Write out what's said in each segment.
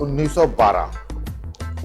1912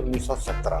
1917।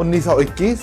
1921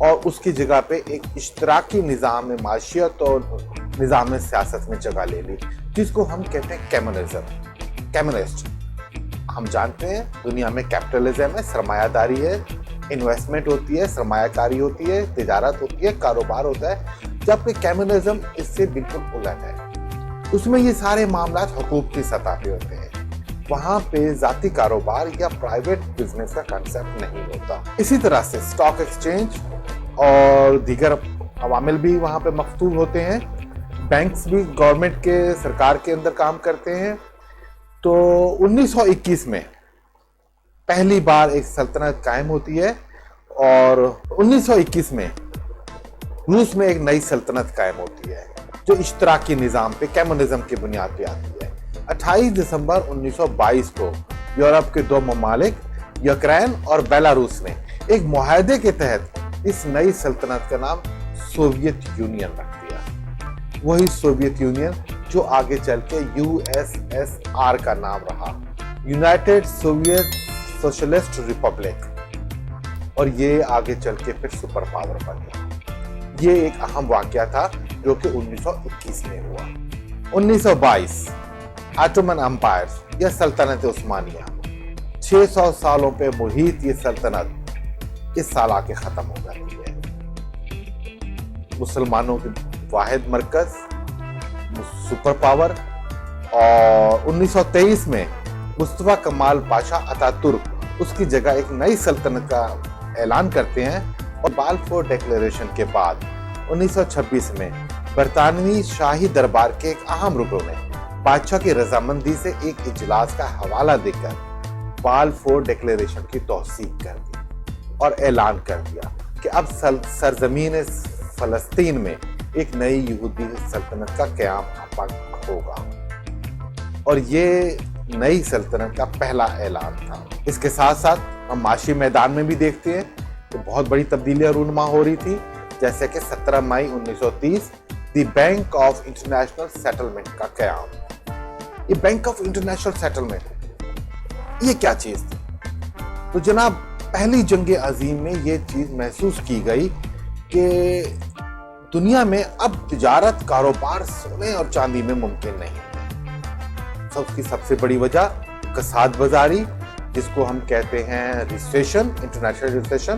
اور اس کی جگہ پہ ایک اشتراکی نظام معاشیت اور نظام سیاست میں جگہ لے لی، جس کو ہم کہتے ہیں کمیونسٹ۔ ہم جانتے ہیں دنیا میں کیپٹلزم ہے، سرمایہ داری ہے، انویسٹمنٹ ہوتی ہے، سرمایہ کاری ہوتی ہے، تجارت ہوتی ہے، کاروبار ہوتا ہے، جبکہ کمیونزم اس سے بالکل الٹ ہے۔ اس میں یہ سارے معاملات حقوق کی سطح پہ ہوتے ہیں، وہاں پہ ذاتی کاروبار یا پرائیویٹ بزنس کا کنسیپٹ نہیں ہوتا۔ اسی طرح سے اسٹاک ایکسچینج اور دیگر عوامل بھی وہاں پہ مفتوح ہوتے ہیں، بینکس بھی گورنمنٹ کے سرکار کے اندر کام کرتے ہیں۔ تو 1921 میں پہلی بار ایک سلطنت قائم ہوتی ہے اور 1921 میں روس میں ایک نئی سلطنت قائم ہوتی ہے جو اشتراکی نظام پہ کمیونزم کی بنیاد پہ آتی ہے۔ 28 دسمبر 1922 کو یورپ کے 2 ممالک یوکرین اور بیلاروس نے ایک معاہدے کے تحت اس نئی سلطنت کا نام سوویت یونین رکھ دیا، وہی سوویت یونین جو آگے چل کے USSR کا نام رہا، یونائٹڈ سوویت سوشلسٹ ریپبلک، اور یہ آگے چل کے پھر سپر پاور بن گیا۔ یہ ایک اہم واقعہ تھا جو کہ 1921 میں ہوا۔ 1922 آٹومن امپائر یا سلطنت عثمانیہ، 600 سالوں پہ محیط یہ سلطنت اس سال آ کے ختم ہو جاتی ہے۔ مسلمانوں کے واحد مرکز، سپر پاور، اور 1923 میں مصطفیٰ کمال پاشا اتا ترک اس کی جگہ ایک نئی سلطنت کا اعلان کرتے ہیں، اور بالفور ڈیکلیریشن کے بعد 1926 میں برطانوی شاہی دربار کے ایک اہم رکن نے بادشاہ کی رضامندی سے ایک اجلاس کا حوالہ دے کر بالفور ڈیکلیریشن کی توثیق کر دی اور اعلان کر دیا کہ اب سرزمین فلسطین میں ایک نئی یہودی سلطنت کا قیام ہوگا، اور یہ نئی سلطنت کا پہلا اعلان تھا۔ اس کے ساتھ ساتھ ہم معاشی میدان میں بھی دیکھتے ہیں کہ بہت بڑی تبدیلیاں رونما ہو رہی تھی، جیسے کہ 17 مئی 1930 the bank of international settlement کا قیام۔ یہ بینک آف انٹرنیشنل سیٹلمنٹ یہ کیا چیز تھی؟ تو جناب پہلی جنگ عظیم میں یہ چیز محسوس کی گئی کہ دنیا میں اب تجارت کاروبار سونے اور چاندی میں ممکن نہیں ہے۔ اس کی سب سے بڑی وجہ کساد بازاری، جس کو ہم کہتے ہیں ریسیشن، انٹرنیشنل ریسیشن،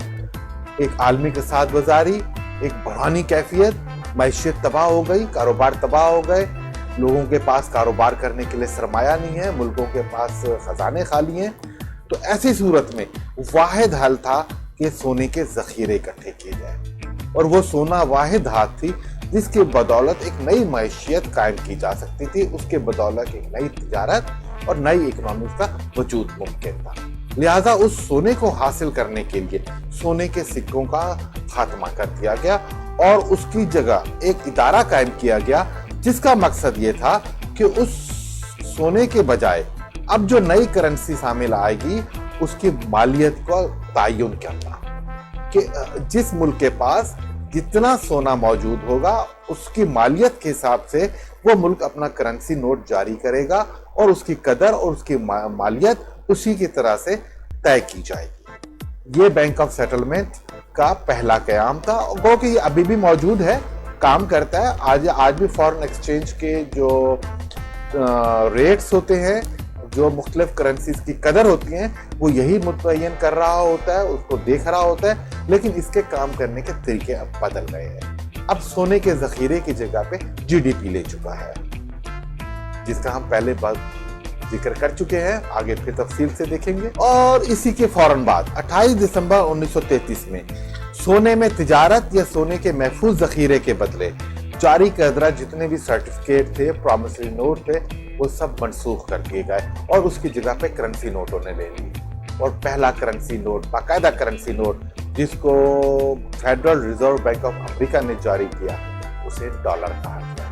ایک عالمی کساد بازاری، ایک بحرانی کیفیت، معیشت تباہ ہو گئی، کاروبار تباہ ہو گئے، لوگوں کے پاس کاروبار کرنے کے لیے سرمایہ نہیں ہے، ملکوں کے پاس خزانے خالی ہیں۔ تو ایسی صورت میں واحد حل تھا کہ سونے کے ذخیرے اکٹھے کیے جائیں، اور وہ سونا واحد ہاتھ تھی جس کی بدولت ایک نئی معیشت قائم کی جا سکتی تھی، اس کے بدولت ایک نئی تجارت اور نئی اکنامکس کا وجود ممکن تھا۔ لہٰذا اس سونے کو حاصل کرنے کے لیے سونے کے سکوں کا خاتمہ کر دیا گیا اور اس کی جگہ ایک ادارہ قائم کیا گیا جس کا مقصد یہ تھا کہ اس سونے کے بجائے اب جو نئی کرنسی شامل آئے گی اس کی مالیت کو تعین کرنا، کہ جس ملک کے پاس جتنا سونا موجود ہوگا اس کی مالیت کے حساب سے وہ ملک اپنا کرنسی نوٹ جاری کرے گا، اور اس کی قدر اور اس کی مالیت اسی کی طرح سے طے کی جائے گی۔ یہ بینک آف سیٹلمنٹ کا پہلا قیام تھا، گو کہ یہ ابھی بھی موجود ہے، کام کرتا ہے۔ آج بھی فارن ایکسچینج کے جو ریٹس ہوتے ہیں، جو مختلف کرنسیز کی قدر ہوتی ہیں، وہ یہی متعین کر رہا ہوتا ہے، اس کو دیکھ رہا ہوتا ہے، لیکن اس کے کام کرنے کے طریقے اب بدل گئے ہیں۔ اب سونے کے ذخیرے کی جگہ پہ GDP لے چکا ہے، جس کا ہم پہلے ذکر کر چکے ہیں، آگے پھر تفصیل سے دیکھیں گے۔ اور اسی کے فوراً بعد 28 دسمبر 1933 میں سونے میں تجارت یا سونے کے محفوظ ذخیرے کے بدلے جاری کردہ جتنے بھی سرٹیفکیٹ تھے، پرومسری نوٹ تھے، وہ سب منسوخ کر دیے گئے اور اس کی جگہ پہ کرنسی نوٹوں نے لے لی، اور پہلا کرنسی نوٹ، باقاعدہ کرنسی نوٹ جس کو federal reserve bank of America نے جاری کیا، اسے ڈالر کہا گیا،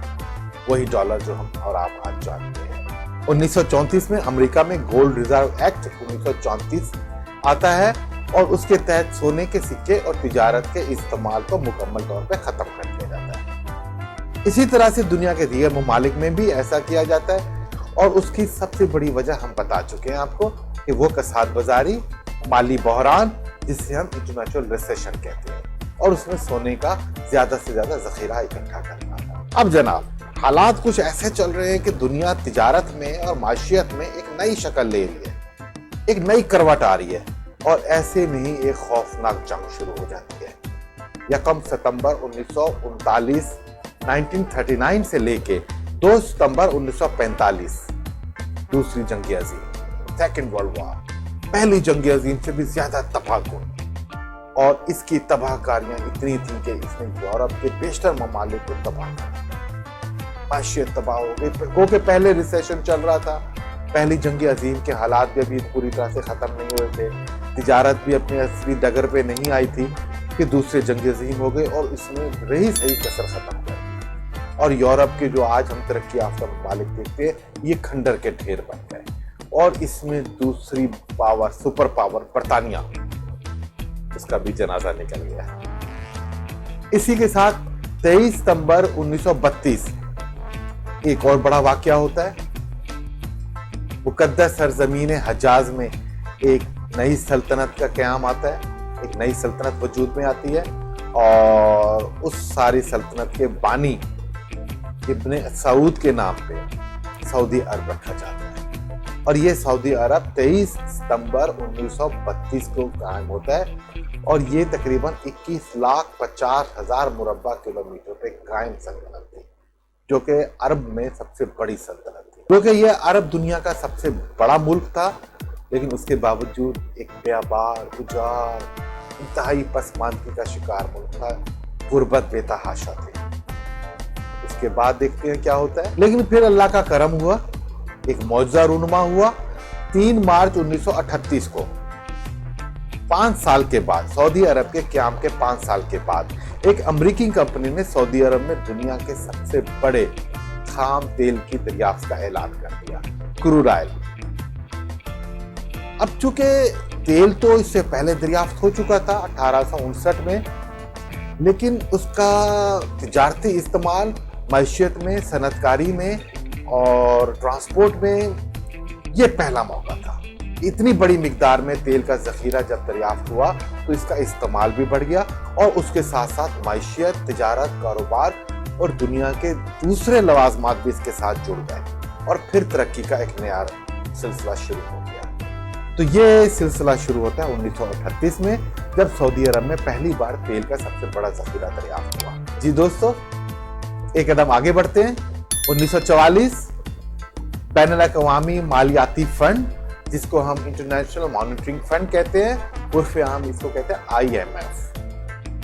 وہی ڈالر جو ہم اور آپ آج جانتے ہیں۔ 1934 میں امریکہ میں گولڈ ریزرو ایکٹ 1934 آتا ہے، اور اس کے تحت سونے کے سکے اور تجارت کے استعمال کو مکمل طور پہ ختم کر دیا جاتا ہے۔ اسی طرح سے دنیا کے دیگر ممالک میں بھی ایسا کیا جاتا ہے، اور اس کی سب سے بڑی وجہ ہم بتا چکے ہیں آپ کو کہ وہ کساد بازاری، مالی بحران، جس سے ہم انٹرنیشنل ریسیشن کہتے ہیں، اور اس میں سونے کا زیادہ سے زیادہ ذخیرہ اکٹھا کرنا تھا۔ اب جناب حالات کچھ ایسے چل رہے ہیں کہ دنیا تجارت میں اور معیشت میں ایک نئی شکل لے رہی ہے، ایک نئی کروٹ آ رہی ہے، اور ایسے میں ہی ایک خوفناک جنگ شروع ہو جاتی ہے۔ 1 ستمبر 1939 سے لے کے 2 ستمبر 1945 دوسری جنگ عظیم، سیکنڈ ورلڈ وار، پہلی جنگ عظیم سے بھی زیادہ تباہ کن، اور اس کی تباہ کاریاں اتنی تھیں کہ اس نے یورپ کے بیشتر ممالک کو تباہ کر دیا، معیشت تباہ ہو گئی۔ کیونکہ پہلے ریسیشن چل رہا تھا، پہلی جنگ عظیم کے حالات بھی ابھی پوری طرح سے ختم نہیں ہوئے تھے، تجارت بھی اپنے اصلی ڈگر پہ نہیں آئی تھی کہ دوسرے جنگ عظیم ہو گئے، اور اس میں رہی صحیح کسر ختم کر دی، اور یورپ کے جو آج ہم ترقی یافتہ ممالک دیکھتے ہیں یہ کھنڈر کے ڈھیر بن گئے، اور اس میں دوسری پاور، سپر پاور برطانیہ، اس کا بھی جنازہ نکل گیا۔ اسی کے ساتھ 23 ستمبر 1932 ایک اور بڑا واقعہ ہوتا ہے، مقدس سرزمین حجاز میں ایک نئی سلطنت کا قیام آتا ہے، ایک نئی سلطنت وجود میں آتی ہے، اور اس ساری سلطنت کے بانی ابن سعود کے نام پہ سعودی عرب رکھا جاتا ہے، اور یہ سعودی عرب 23 ستمبر 1932 کو قائم ہوتا ہے، اور یہ تقریباً 21,50,000 مربع کلومیٹر پہ قائم سلطنت تھی، جو کہ عرب میں سب سے بڑی سلطنت تھی، کیونکہ یہ عرب دنیا کا سب سے بڑا ملک تھا، لیکن اس کے باوجود ایک بیابار، اجاڑ، انتہائی پسماندگی کا شکار ملک تھا، غربت بے تحاشا تھی۔ اس کے بعد دیکھتے ہیں کیا ہوتا ہے، لیکن پھر اللہ کا کرم ہوا، ایک معجزہ رونما ہوا۔ 3 مارچ 1938 کو 5 سال کے بعد، سعودی عرب کے قیام کے 5 سال کے بعد، ایک امریکی کمپنی نے سعودی عرب میں دنیا کے سب سے بڑے خام تیل کی دریافت کا اعلان کر دیا، کروڈ آئل۔ اب چونکہ تیل تو اس سے پہلے دریافت ہو چکا تھا 1859 میں، لیکن اس کا تجارتی استعمال معیشت میں، صنعت کاری میں اور ٹرانسپورٹ میں یہ پہلا موقع تھا۔ اتنی بڑی مقدار میں تیل کا ذخیرہ جب دریافت ہوا تو اس کا استعمال بھی بڑھ گیا، اور اس کے ساتھ ساتھ معیشت، تجارت، کاروبار اور دنیا کے دوسرے لوازمات بھی اس کے ساتھ جڑ گئے، اور پھر ترقی کا ایک نیا سلسلہ شروع ہو گیا۔ تو یہ سلسلہ شروع ہوتا ہے 1938 میں، جب سعودی عرب میں پہلی بار تیل کا سب سے بڑا ذخیرہ دریافت ہوا۔ جی دوستو، ایک قدم آگے بڑھتے ہیں۔ 1944 بین الاقوامی مالیاتی فنڈ، جس کو ہم انٹرنیشنل مانیٹرنگ فنڈ کہتے ہیں، عرف عام اس کو کہتے ہیں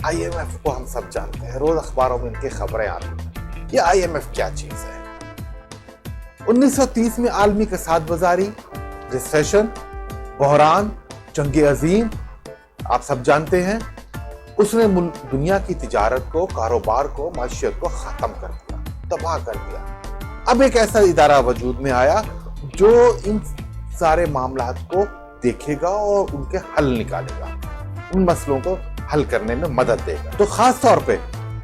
IMF کو ہم سب جانتے ہیں، روز اخباروں میں ان کی خبریں آتی ہیں۔ یہ IMF کیا چیز ہے؟ 1930 میں عالمی کساد بازاری، ریسیشن، بحران، جنگ عظیم، آپ سب جانتے ہیں، اس نے دنیا کی تجارت کو، کاروبار کو، معیشت کو ختم کر دیا، تباہ کر دیا۔ اب ایک ایسا ادارہ وجود میں آیا جو ان سارے معاملات کو دیکھے گا اور ان کے حل نکالے گا، ان مسئلوں کو حل کرنے میں مدد دے گا۔ تو خاص طور پہ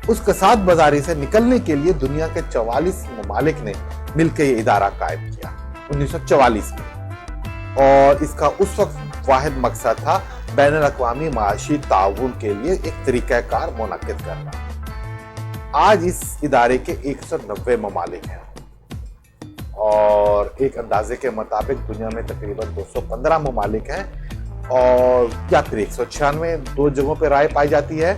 اس کساد بازاری سے نکلنے کے لیے دنیا کے 44 ممالک نے مل کے یہ ادارہ قائم کیا 1944 میں، اور اس کا اس وقت واحد مقصد تھا بین الاقوامی معاشی تعاون کے لیے ایک طریقہ کار منعقد کرنا۔ آج اس ادارے کے 190 ممالک ہیں، اور ایک اندازے کے مطابق دنیا میں تقریباً 215 ممالک ہیں، اور یا پھر 196 دو جگہوں پہ رائے پائی جاتی ہے،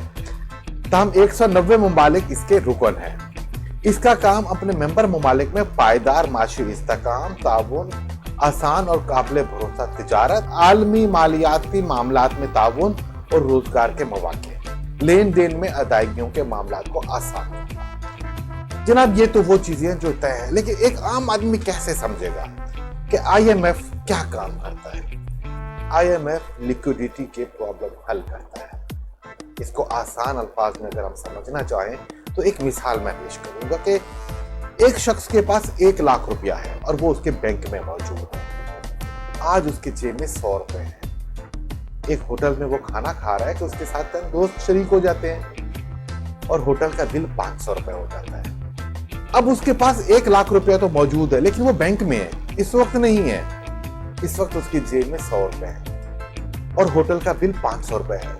تاہم 190 ممالک اس کے رکن ہیں۔ اس کا کام اپنے ممبر ممالک میں پائیدار معاشی استحکام، تعاون، آسان اور قابل بھروسہ تجارت، عالمی مالیاتی معاملات میں تعاون اور روزگار کے مواقع، لین دین میں ادائیگیوں کے معاملات کو آسان کرنا۔ جناب یہ تو وہ چیزیں ہیں جو طے ہیں، لیکن ایک عام آدمی کیسے سمجھے گا کہ IMF کیا کام کرتا ہے؟ IMF لیکوڈیٹی کے پرابلم حل کرتا ہے۔ اس کو آسان الفاظ میں اگر ہم سمجھنا چاہیں تو ایک مثال میں پیش کروں گا کہ ایک شخص کے پاس 1 لاکھ روپیہ ہے اور وہ اس کے بینک میں موجود ہے۔ آج اس کے جیب میں 100 روپے ہیں۔ ایک ہوٹل میں وہ کھانا کھا رہا ہے کہ اس کے ساتھ دوست شریک ہو جاتے ہیں، اور ہوٹل کا بل 500 روپے ہو جاتا ہے۔ اب اس کے پاس 1 لاکھ روپیہ تو موجود ہے، لیکن وہ بینک میں ہے، اس وقت نہیں ہے۔ اس وقت اس کی جیب میں 100 روپے ہے اور ہوٹل کا بل 500 روپے ہے۔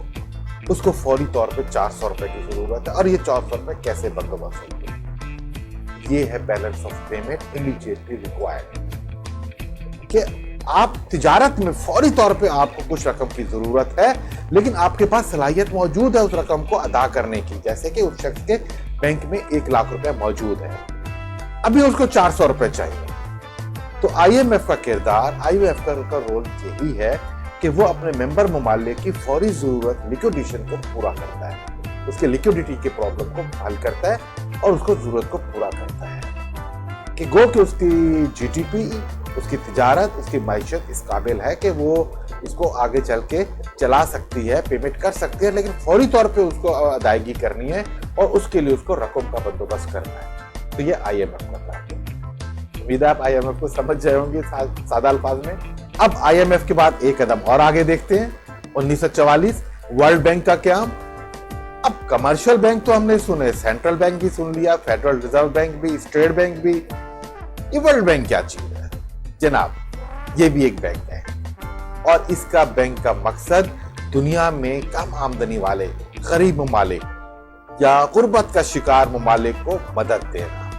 اس کو فوری طور پہ 400 روپے کی ضرورت ہے، اور یہ 400 روپے کیسے بندوبست ہوگی؟ یہ ہے balance of payment immediately required, کہ آپ تجارت میں فوری طور پہ آپ کو کچھ رقم کی ضرورت ہے، لیکن آپ کے پاس صلاحیت موجود ہے اس رقم کو ادا کرنے کی، جیسے کہ اس شخص کے بینک میں 1 لاکھ روپے موجود ہے، ابھی اس کو 400 روپے چاہیے۔ تو آئی ایم ایف کا کردار، آئی ایم ایف کا رول یہی ہے کہ وہ اپنے ممبر ممالک کی فوری ضرورت لیکوڈیشن کو پورا کرتا ہے، اس کے لیکوڈیٹی کے پرابلم کو حل کرتا ہے اور اس کو ضرورت کو پورا کرتا ہے، کہ گو کہ اس کی جی ٹی پی، اس کی تجارت، اس کی معیشت اس قابل ہے کہ وہ اس کو آگے چل کے چلا سکتی ہے، پیمنٹ کر سکتی ہے، لیکن فوری طور پہ اس کو ادائیگی کرنی ہے اور اس کے لیے اس کو رقم کا بندوبست کرنا ہے۔ تو یہ آئی ایم ایف کا کام ہے۔ امید ہے آپ آئی ایم ایف کو سمجھ جائے ہوں گے سادہ الفاظ میں۔ اب آئی ایم ایف کے بعد ایک قدم اور آگے دیکھتے ہیں، 1944 ورلڈ بینک کا قیام۔ اب کمرشل بینک تو ہم نے سنے، سینٹرل بینک بھی سن لیا، فیڈرل ریزرو بینک بھی، اسٹیٹ بینک بھی، یہ ورلڈ بینک کیا چیز ہے جناب؟ یہ بھی ایک بینک ہے، اور اس کا بینک کا مقصد دنیا میں کم آمدنی والے غریب ممالک یا غربت کا شکار ممالک کو مدد دینا،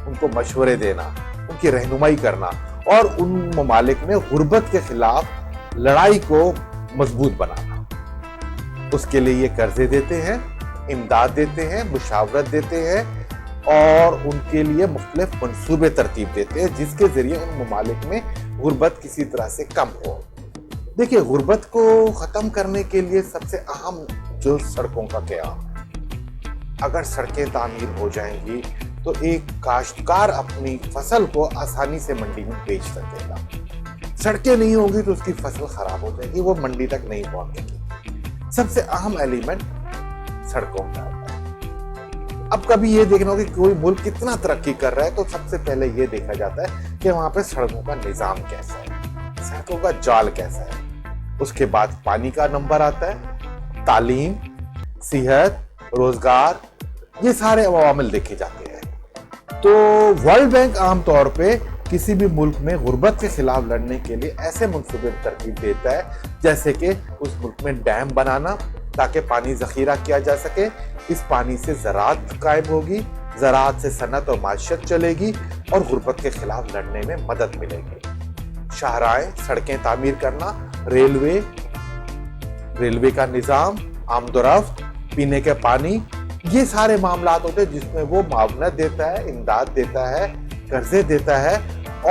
ان کو مشورے دینا، ان کی رہنمائی کرنا، اور ان ممالک میں غربت کے خلاف لڑائی کو مضبوط بنانا۔ اس کے لیے یہ قرضے دیتے ہیں، امداد دیتے ہیں، مشاورت دیتے ہیں، اور ان کے لیے مختلف منصوبے ترتیب دیتے ہیں جس کے ذریعے ان ممالک میں غربت کسی طرح سے کم ہو۔ دیکھیے، غربت کو ختم کرنے کے لیے سب سے اہم جو سڑکوں کا قیام ہے، اگر سڑکیں تعمیر ہو جائیں گی تو ایک کاشتکار اپنی فصل کو آسانی سے منڈی میں بیچ سکے گا۔ سڑکیں نہیں ہوں گی تو اس کی فصل خراب ہو جائے گی، وہ منڈی تک نہیں پہنچے گی۔ سب سے اہم ایلیمنٹ سڑکوں کا ہوتا ہے۔ اب کبھی یہ دیکھنا ہوگا کہ کوئی ملک کتنا ترقی کر رہا ہے تو سب سے پہلے یہ دیکھا جاتا ہے کہ وہاں پہ سڑکوں کا نظام کیسا ہے، سڑکوں کا جال کیسا ہے۔ اس کے بعد پانی کا نمبر آتا ہے، تعلیم، صحت، روزگار، یہ سارے عوامل دیکھے جاتے ہیں۔ تو ورلڈ بینک عام طور پہ کسی بھی ملک میں غربت کے خلاف لڑنے کے لیے ایسے منصوبے ترتیب دیتا ہے، جیسے کہ اس ملک میں ڈیم بنانا تاکہ پانی ذخیرہ کیا جا سکے، اس پانی سے زراعت قائم ہوگی، زراعت سے صنعت اور معیشت چلے گی اور غربت کے خلاف لڑنے میں مدد ملے گی۔ شاہراہیں، سڑکیں تعمیر کرنا، ریلوے کا نظام، آمد و رفت، پینے کے پانی، یہ سارے معاملات ہوتے ہیں جس میں وہ معاونت دیتا ہے، امداد دیتا ہے، قرضے دیتا ہے،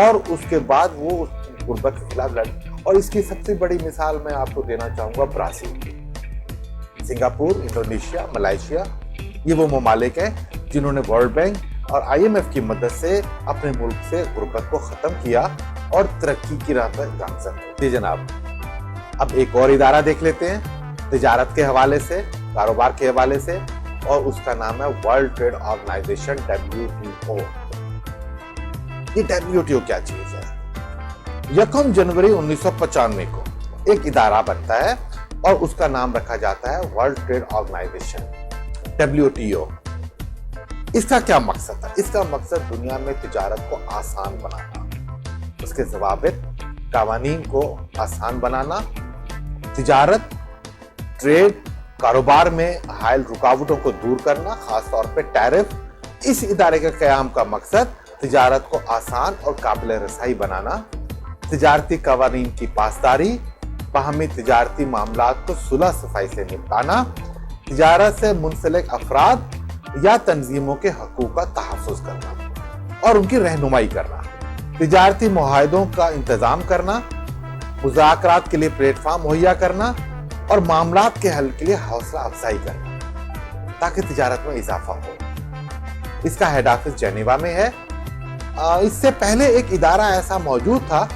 اور اس کے بعد وہ غربت کے خلاف لڑ۔ اور اس کی سب سے بڑی مثال میں آپ کو دینا چاہوں گا برازیل کی۔ سنگاپور، انڈونیشیا، ملائیشیا، یہ وہ ممالک ہیں جنہوں نے ورلڈ بینک اور آئی ایم ایف کی مدد سے اپنے ملک سے غربت کو ختم کیا اور ترقی کی راہ پر گامزن ہوئے۔ جی جناب، اب ایک اور ادارہ دیکھ لیتے ہیں تجارت کے حوالے سے، کاروبار کے حوالے سے، اور اس کا نام ہے ورلڈ ٹریڈ آرگنائزیشن، WTO۔ یہ WTO کیا چیز ہے؟ 1 جنوری 1995 کو ایک ادارہ بنتا ہے اور اس کا نام رکھا جاتا ہے ورلڈ ٹریڈ آرگنائزیشن، WTO۔ اس کا کیا مقصد ہے؟ اس کا مقصد دنیا میں تجارت کو آسان بنانا، اس کے ضوابط، قوانین کو آسان بنانا، تجارت، ٹریڈ، کاروبار میں حائل رکاوٹوں کو دور کرنا، خاص طور پہ ٹیرف۔ اس ادارے کے قیام کا مقصد تجارت کو آسان اور قابل رسائی بنانا، تجارتی قوانین کی پاسداری، باہمی تجارتی معاملات کو صلح صفائی سے نپٹانا، تجارت سے منسلک افراد یا تنظیموں کے حقوق کا تحفظ کرنا اور ان کی رہنمائی کرنا، تجارتی معاہدوں کا انتظام کرنا، مذاکرات کے لیے پلیٹ فارم مہیا کرنا اور معاملات کے حل کے لیے حوصلہ افزائی کرنا تاکہ تجارت میں اضافہ ہو۔ اس کا ہیڈ آفس جنیوا میں ہے۔ اس سے پہلے ایک ادارہ ایسا موجود تھا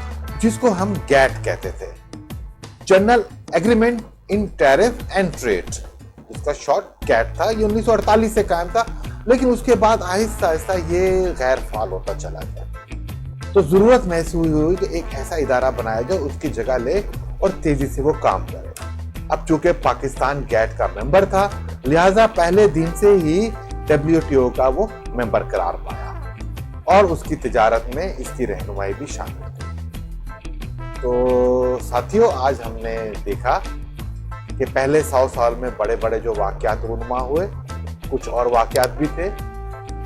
جس کو ہم گیٹ کہتے تھے، General Agreement on Tariff and Trade, جس کا شارٹ گیٹ تھا۔ یہ 1948 سے قائم تھا، لیکن اس کے بعد آہستہ آہستہ یہ غیر فعال ہوتا چلا گیا۔ تو ضرورت محسوس ہوئی کہ ایک ایسا ادارہ بنایا جائے اس کی جگہ لے اور تیزی سے وہ کام کرے۔ اب چونکہ پاکستان گیٹ کا ممبر تھا، لہٰذا پہلے دن سے ہی WTO کا وہ ممبر قرار پایا اور اس کی تجارت میں اس کی رہنمائی بھی شامل تھی۔ تو ساتھیوں، آج ہم نے دیکھا کہ پہلے 100 سال میں بڑے بڑے جو واقعات رونما ہوئے، کچھ اور واقعات بھی تھے،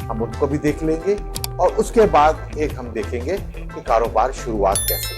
ہم ان کو بھی دیکھ لیں گے، اور اس کے بعد ایک ہم دیکھیں گے کہ کاروبار شروعات کیسے